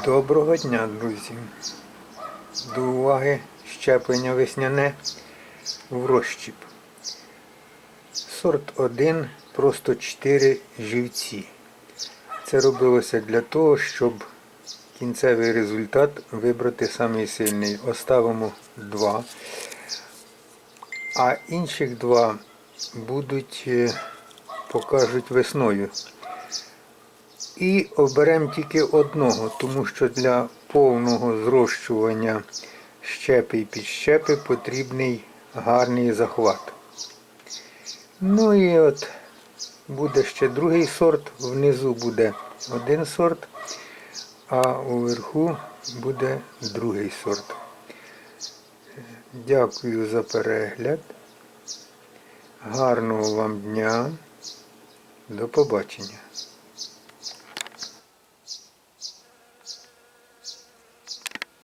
Доброго дня, друзі! До уваги щеплення весняне в розщіп. Сорт 1, просто 4 живці. Це робилося для того, щоб кінцевий результат вибрати самий сильний. Оставимо 2, а інших 2 покажуть весною. І оберемо тільки одного, тому що для повного зрощування щепи і підщепи потрібний гарний захват. Ну і от буде ще другий сорт, внизу буде один сорт, а уверху буде другий сорт. Дякую за перегляд. Гарного вам дня. До побачення.